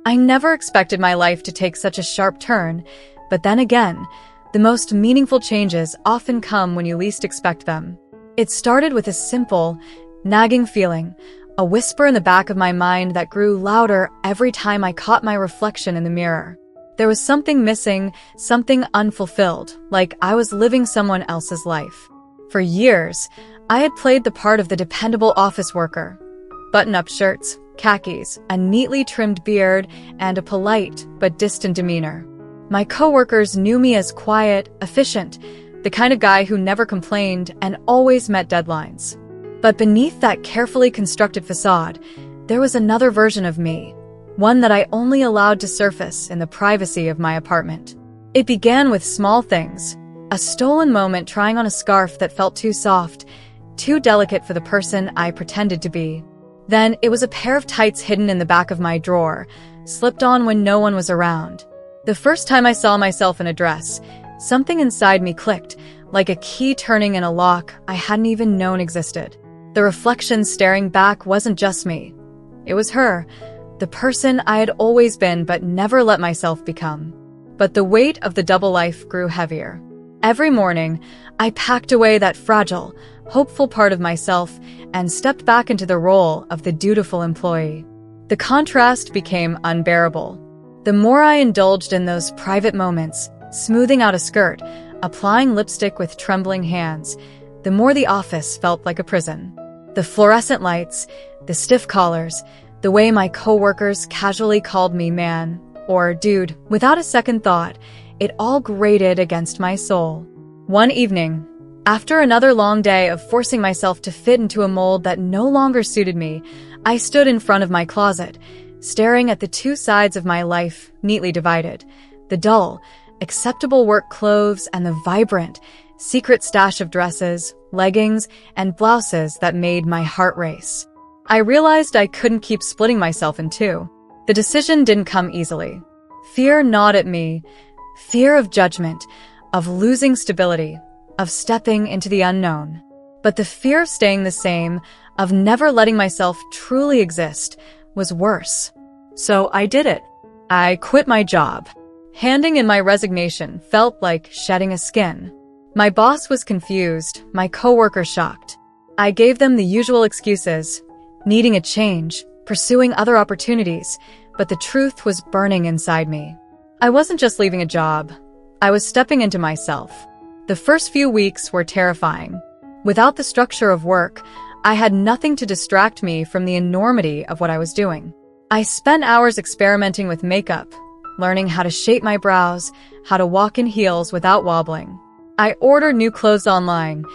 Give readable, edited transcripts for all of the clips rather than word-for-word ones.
I never expected my life to take such a sharp turn, but then again, the most meaningful changes often come when you least expect them. It started with a simple, nagging feeling, a whisper in the back of my mind that grew louder every time I caught my reflection in the mirror. There was something missing, something unfulfilled, like I was living someone else's life. For years, I had played the part of the dependable office worker. Button-up shirts, khakis, a neatly trimmed beard, and a polite but distant demeanor. My coworkers knew me as quiet, efficient, the kind of guy who never complained and always met deadlines. But beneath that carefully constructed facade, there was another version of me, one that I only allowed to surface in the privacy of my apartment. It began with small things, a stolen moment trying on a scarf that felt too soft, too delicate for the person I pretended to be. Then it was a pair of tights hidden in the back of my drawer, slipped on when no one was around. The first time I saw myself in a dress, something inside me clicked, like a key turning in a lock I hadn't even known existed. The reflection staring back wasn't just me. It was her, the person I had always been but never let myself become. But the weight of the double life grew heavier. Every morning, I packed away that fragile, hopeful part of myself and stepped back into the role of the dutiful employee. The contrast became unbearable. The more I indulged in those private moments, smoothing out a skirt, applying lipstick with trembling hands, the more the office felt like a prison. The fluorescent lights, the stiff collars, the way my coworkers casually called me man or dude without a second thought, it all grated against my soul. One evening, after another long day of forcing myself to fit into a mold that no longer suited me, I stood in front of my closet, staring at the two sides of my life neatly divided, the dull, acceptable work clothes and the vibrant, secret stash of dresses, leggings, and blouses that made my heart race. I realized I couldn't keep splitting myself in two. The decision didn't come easily. Fear gnawed at me, fear of judgment, of losing stability, of stepping into the unknown. But the fear of staying the same, of never letting myself truly exist, was worse. So I did it. I quit my job. Handing in my resignation felt like shedding a skin. My boss was confused, my coworkers shocked. I gave them the usual excuses, needing a change, pursuing other opportunities, but the truth was burning inside me. I wasn't just leaving a job. I was stepping into myself. The first few weeks were terrifying. Without the structure of work, I had nothing to distract me from the enormity of what I was doing. I spent hours experimenting with makeup, learning how to shape my brows, how to walk in heels without wobbling. I ordered new clothes online,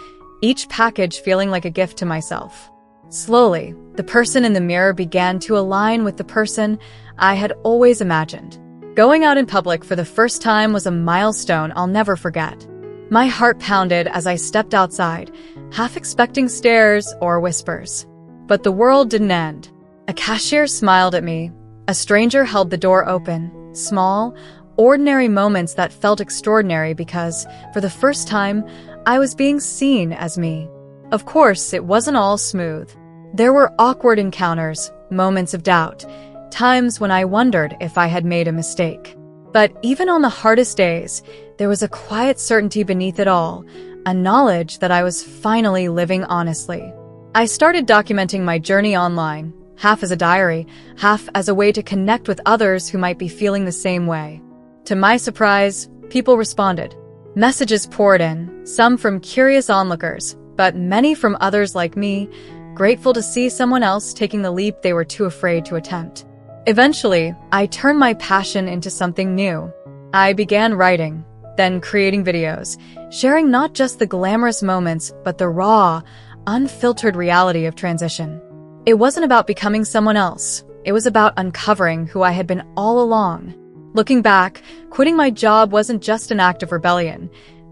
each package feeling like a gift to myself. Slowly, the person in the mirror began to align with the person I had always imagined. Going out in public for the first time was a milestone I'll never forget. My heart pounded as I stepped outside, half expecting stares or whispers. But the world didn't end. A cashier smiled at me. A stranger held the door open. Small, ordinary moments that felt extraordinary because, for the first time, I was being seen as me. Of course, it wasn't all smooth. There were awkward encounters, moments of doubt, times when I wondered if I had made a mistake. But even on the hardest days, there was a quiet certainty beneath it all, a knowledge that I was finally living honestly. I started documenting my journey online, half as a diary, half as a way to connect with others who might be feeling the same way. To my surprise, people responded. Messages poured in, some from curious onlookers, but many from others like me, grateful to see someone else taking the leap they were too afraid to attempt. Eventually, I turned my passion into something new. I began writing, then creating videos, sharing not just the glamorous moments, but the raw, unfiltered reality of transition. It wasn't about becoming someone else. It was about uncovering who I had been all along. Looking back, quitting my job wasn't just an act of rebellion.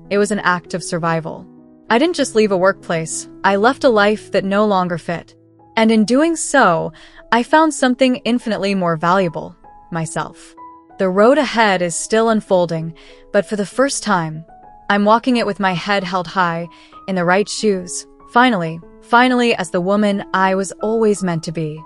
It was an act of survival. I didn't just leave a workplace. I left a life that no longer fit. And in doing so, I found something infinitely more valuable, myself. The road ahead is still unfolding, but for the first time, I'm walking it with my head held high, in the right shoes, finally as the woman I was always meant to be.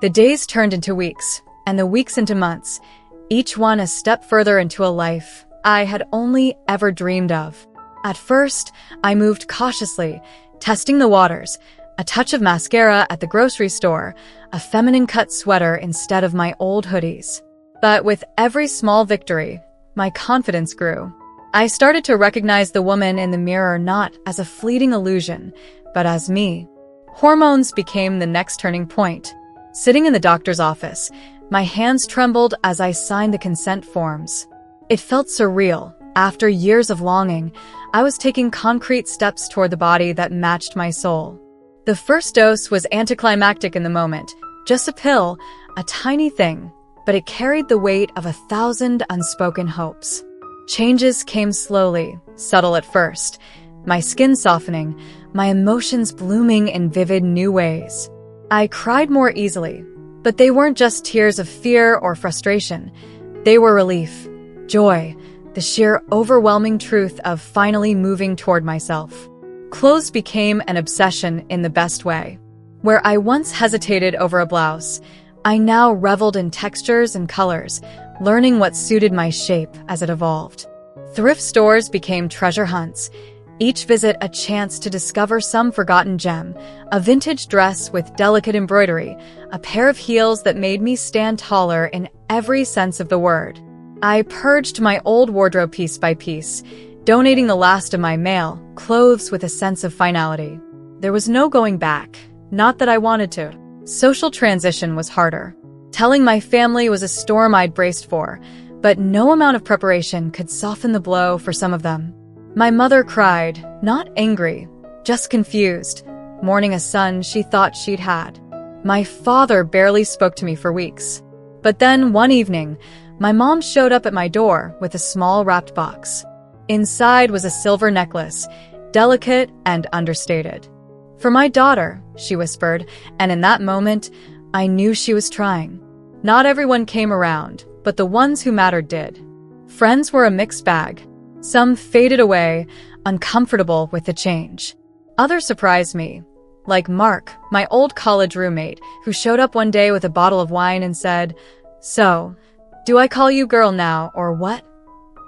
The days turned into weeks, and the weeks into months, each one a step further into a life I had only ever dreamed of. At first, I moved cautiously, testing the waters, a touch of mascara at the grocery store, a feminine cut sweater instead of my old hoodies. But with every small victory, my confidence grew. I started to recognize the woman in the mirror not as a fleeting illusion, but as me. Hormones became the next turning point. Sitting in the doctor's office, my hands trembled as I signed the consent forms. It felt surreal. After years of longing, I was taking concrete steps toward the body that matched my soul. The first dose was anticlimactic in the moment, just a pill, a tiny thing, but it carried the weight of 1,000 unspoken hopes. Changes came slowly, subtle at first, my skin softening, my emotions blooming in vivid new ways. I cried more easily, but they weren't just tears of fear or frustration. They were relief, joy, the sheer overwhelming truth of finally moving toward myself. Clothes became an obsession in the best way. Where I once hesitated over a blouse, I now reveled in textures and colors, learning what suited my shape as it evolved. Thrift stores became treasure hunts, each visit a chance to discover some forgotten gem, a vintage dress with delicate embroidery, a pair of heels that made me stand taller in every sense of the word. I purged my old wardrobe piece by piece, donating the last of my male clothes with a sense of finality. There was no going back, not that I wanted to. Social transition was harder. Telling my family was a storm I'd braced for, but no amount of preparation could soften the blow for some of them. My mother cried, not angry, just confused, mourning a son she thought she'd had. My father barely spoke to me for weeks. But then, one evening, my mom showed up at my door with a small wrapped box. Inside was a silver necklace, delicate and understated. "For my daughter," she whispered, and in that moment, I knew she was trying. Not everyone came around, but the ones who mattered did. Friends were a mixed bag. Some faded away, uncomfortable with the change. Others surprised me, like Mark, my old college roommate, who showed up one day with a bottle of wine and said, "So, do I call you girl now, or what?"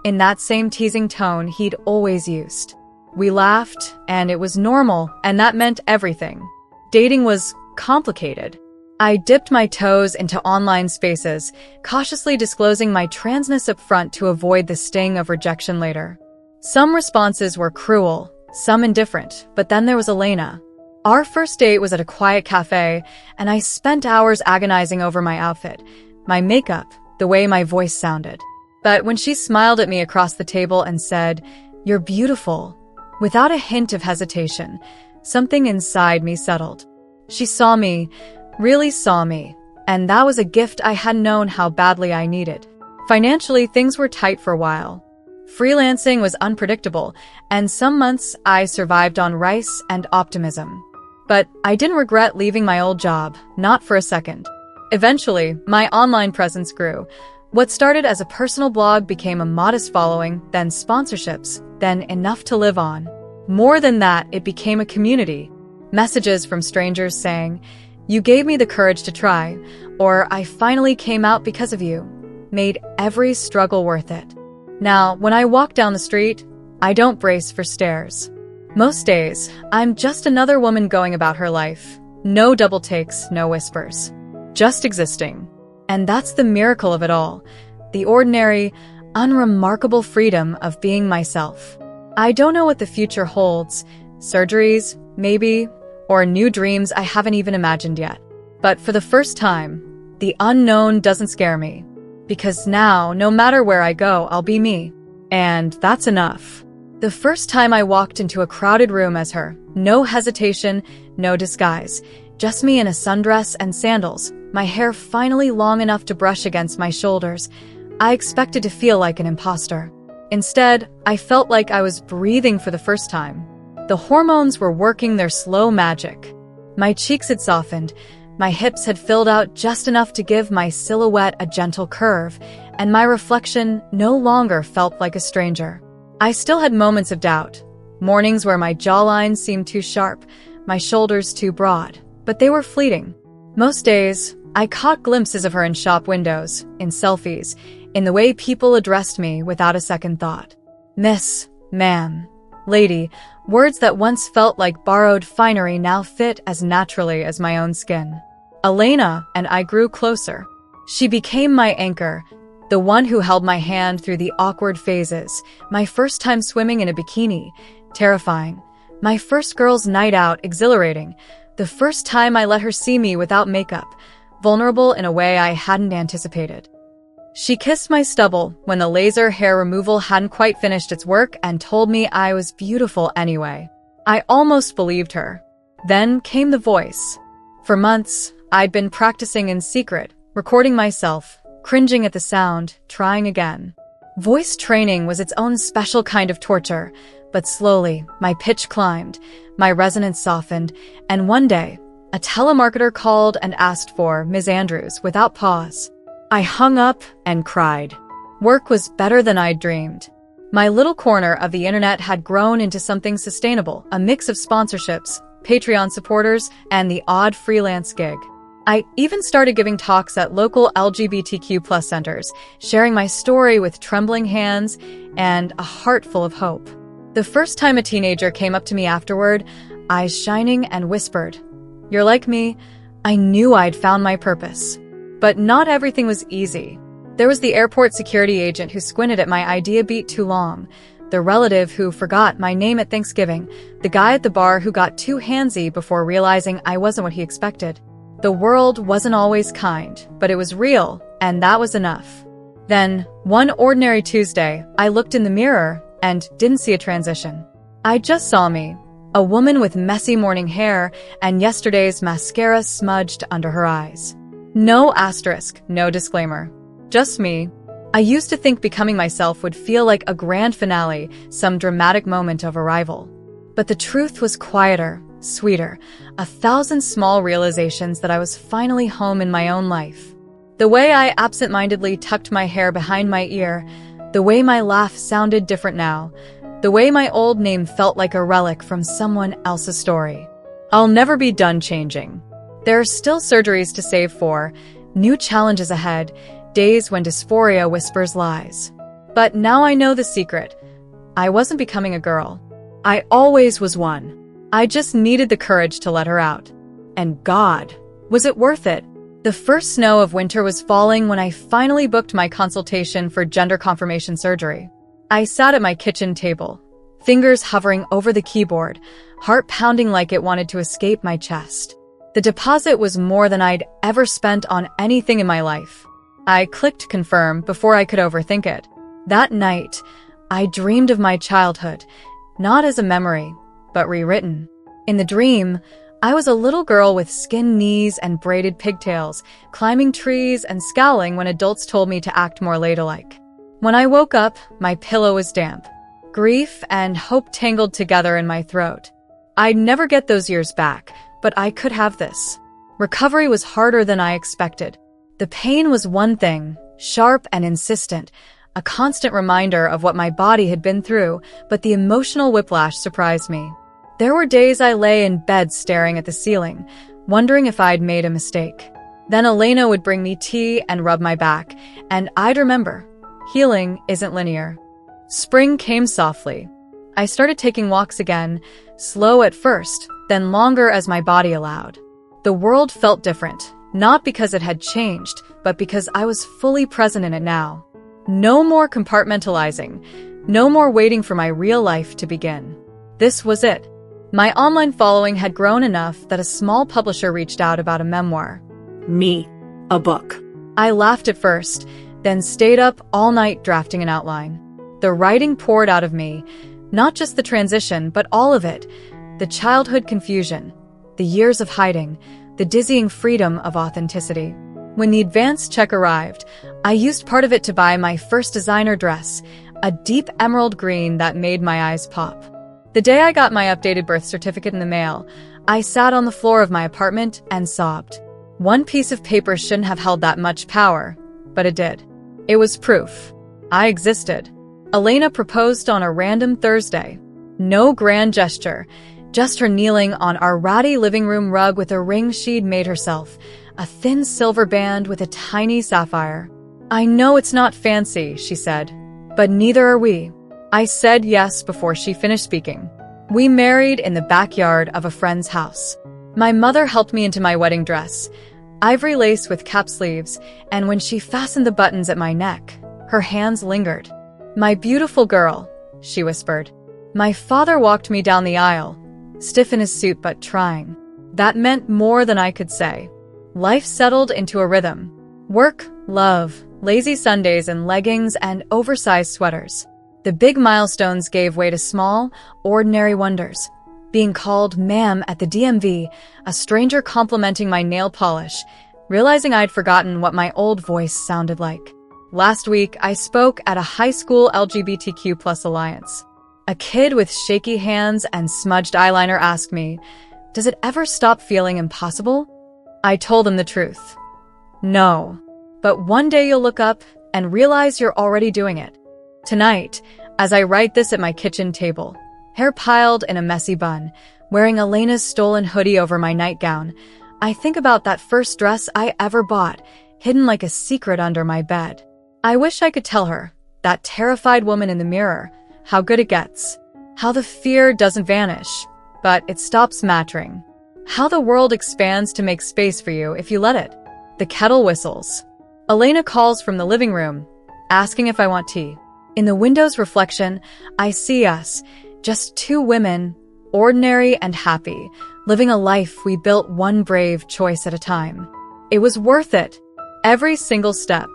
In that same teasing tone he'd always used. We laughed, and it was normal, and that meant everything. Dating was complicated. I dipped my toes into online spaces, cautiously disclosing my transness up front to avoid the sting of rejection later. Some responses were cruel, some indifferent, but then there was Elena. Our first date was at a quiet cafe, and I spent hours agonizing over my outfit, my makeup, the way my voice sounded. But when she smiled at me across the table and said, "You're beautiful," without a hint of hesitation, something inside me settled. She saw me, really saw me, and that was a gift I hadn't known how badly I needed. Financially, things were tight for a while. Freelancing was unpredictable, and some months I survived on rice and optimism. But I didn't regret leaving my old job, not for a second. Eventually, my online presence grew. What started as a personal blog became a modest following, then sponsorships, then enough to live on. More than that, it became a community. Messages from strangers saying, "You gave me the courage to try," or "I finally came out because of you," made every struggle worth it. Now, when I walk down the street, I don't brace for stares. Most days, I'm just another woman going about her life. No double takes, no whispers. Just existing. And that's the miracle of it all. The ordinary, unremarkable freedom of being myself. I don't know what the future holds. Surgeries, maybe, or new dreams I haven't even imagined yet. But for the first time, the unknown doesn't scare me. Because now, no matter where I go, I'll be me. And that's enough. The first time I walked into a crowded room as her, no hesitation, no disguise, just me in a sundress and sandals, my hair finally long enough to brush against my shoulders. I expected to feel like an imposter. Instead, I felt like I was breathing for the first time. The hormones were working their slow magic. My cheeks had softened, my hips had filled out just enough to give my silhouette a gentle curve, and my reflection no longer felt like a stranger. I still had moments of doubt, mornings where my jawline seemed too sharp, my shoulders too broad, but they were fleeting. Most days, I caught glimpses of her in shop windows, in selfies, in the way people addressed me without a second thought. Miss, ma'am, lady, words that once felt like borrowed finery now fit as naturally as my own skin. Elena and I grew closer. She became my anchor, the one who held my hand through the awkward phases, my first time swimming in a bikini, terrifying, my first girls' night out, exhilarating, the first time I let her see me without makeup, vulnerable in a way I hadn't anticipated. She kissed my stubble when the laser hair removal hadn't quite finished its work and told me I was beautiful anyway. I almost believed her. Then came the voice. For months, I'd been practicing in secret, recording myself, cringing at the sound, trying again. Voice training was its own special kind of torture, but slowly, my pitch climbed, my resonance softened, and one day, a telemarketer called and asked for Ms. Andrews without pause. I hung up and cried. Work was better than I'd dreamed. My little corner of the internet had grown into something sustainable, a mix of sponsorships, Patreon supporters, and the odd freelance gig. I even started giving talks at local LGBTQ+ centers, sharing my story with trembling hands and a heart full of hope. The first time a teenager came up to me afterward, eyes shining, and whispered, "You're like me," I knew I'd found my purpose. But not everything was easy. There was the airport security agent who squinted at my idea beat too long, the relative who forgot my name at Thanksgiving, the guy at the bar who got too handsy before realizing I wasn't what he expected. The world wasn't always kind, but it was real, and that was enough. Then, one ordinary Tuesday, I looked in the mirror and didn't see a transition. I just saw me, a woman with messy morning hair and yesterday's mascara smudged under her eyes. No asterisk, no disclaimer. Just me. I used to think becoming myself would feel like a grand finale, some dramatic moment of arrival. But the truth was quieter, sweeter, 1,000 small realizations that I was finally home in my own life. The way I absent-mindedly tucked my hair behind my ear, the way my laugh sounded different now, the way my old name felt like a relic from someone else's story. I'll never be done changing. There are still surgeries to save for, new challenges ahead, days when dysphoria whispers lies. But now I know the secret. I wasn't becoming a girl. I always was one. I just needed the courage to let her out. And God, was it worth it? The first snow of winter was falling when I finally booked my consultation for gender confirmation surgery. I sat at my kitchen table, fingers hovering over the keyboard, heart pounding like it wanted to escape my chest. The deposit was more than I'd ever spent on anything in my life. I clicked confirm before I could overthink it. That night, I dreamed of my childhood, not as a memory, but rewritten. In the dream, I was a little girl with skinned knees and braided pigtails, climbing trees and scowling when adults told me to act more ladylike. When I woke up, my pillow was damp. Grief and hope tangled together in my throat. I'd never get those years back, but I could have this. Recovery was harder than I expected. The pain was one thing, sharp and insistent, a constant reminder of what my body had been through, but the emotional whiplash surprised me. There were days I lay in bed staring at the ceiling, wondering if I'd made a mistake. Then Elena would bring me tea and rub my back, and I'd remember, healing isn't linear. Spring came softly. I started taking walks again, slow at first, then longer as my body allowed. The world felt different, not because it had changed, but because I was fully present in it now. No more compartmentalizing, no more waiting for my real life to begin. This was it. My online following had grown enough that a small publisher reached out about a memoir. Me, a book. I laughed at first, then stayed up all night drafting an outline. The writing poured out of me, not just the transition, but all of it. The childhood confusion, the years of hiding, the dizzying freedom of authenticity. When the advance check arrived, I used part of it to buy my first designer dress, a deep emerald green that made my eyes pop. The day I got my updated birth certificate in the mail, I sat on the floor of my apartment and sobbed. One piece of paper shouldn't have held that much power, but it did. It was proof. I existed. Elena proposed on a random Thursday. No grand gesture, just her kneeling on our ratty living room rug with a ring she'd made herself, a thin silver band with a tiny sapphire. "I know it's not fancy," she said, "but neither are we." I said yes before she finished speaking. We married in the backyard of a friend's house. My mother helped me into my wedding dress, ivory lace with cap sleeves, and when she fastened the buttons at my neck, her hands lingered. "My beautiful girl," she whispered. My father walked me down the aisle, stiff in his suit but trying. That meant more than I could say. Life settled into a rhythm. Work, love, lazy Sundays in leggings and oversized sweaters. The big milestones gave way to small, ordinary wonders. Being called ma'am at the DMV, a stranger complimenting my nail polish, realizing I'd forgotten what my old voice sounded like. Last week, I spoke at a high school LGBTQ+ alliance. A kid with shaky hands and smudged eyeliner asked me, "Does it ever stop feeling impossible?" I told him the truth. No. But one day you'll look up and realize you're already doing it. Tonight, as I write this at my kitchen table, hair piled in a messy bun, wearing Elena's stolen hoodie over my nightgown, I think about that first dress I ever bought, hidden like a secret under my bed. I wish I could tell her, that terrified woman in the mirror, how good it gets, how the fear doesn't vanish, but it stops mattering, how the world expands to make space for you if you let it. The kettle whistles. Elena calls from the living room, asking if I want tea. In the window's reflection, I see us, just two women, ordinary and happy, living a life we built one brave choice at a time. It was worth it, every single step.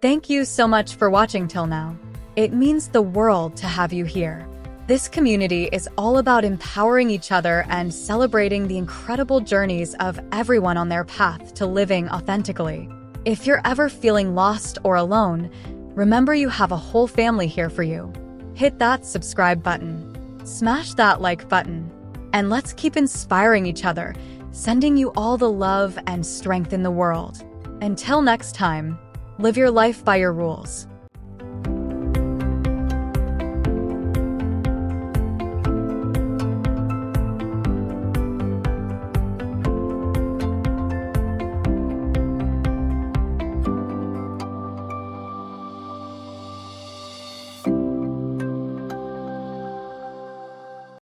Thank you so much for watching till now. It means the world to have you here. This community is all about empowering each other and celebrating the incredible journeys of everyone on their path to living authentically. If you're ever feeling lost or alone, remember you have a whole family here for you. Hit that subscribe button, smash that like button, and let's keep inspiring each other, sending you all the love and strength in the world. Until next time, live your life by your rules.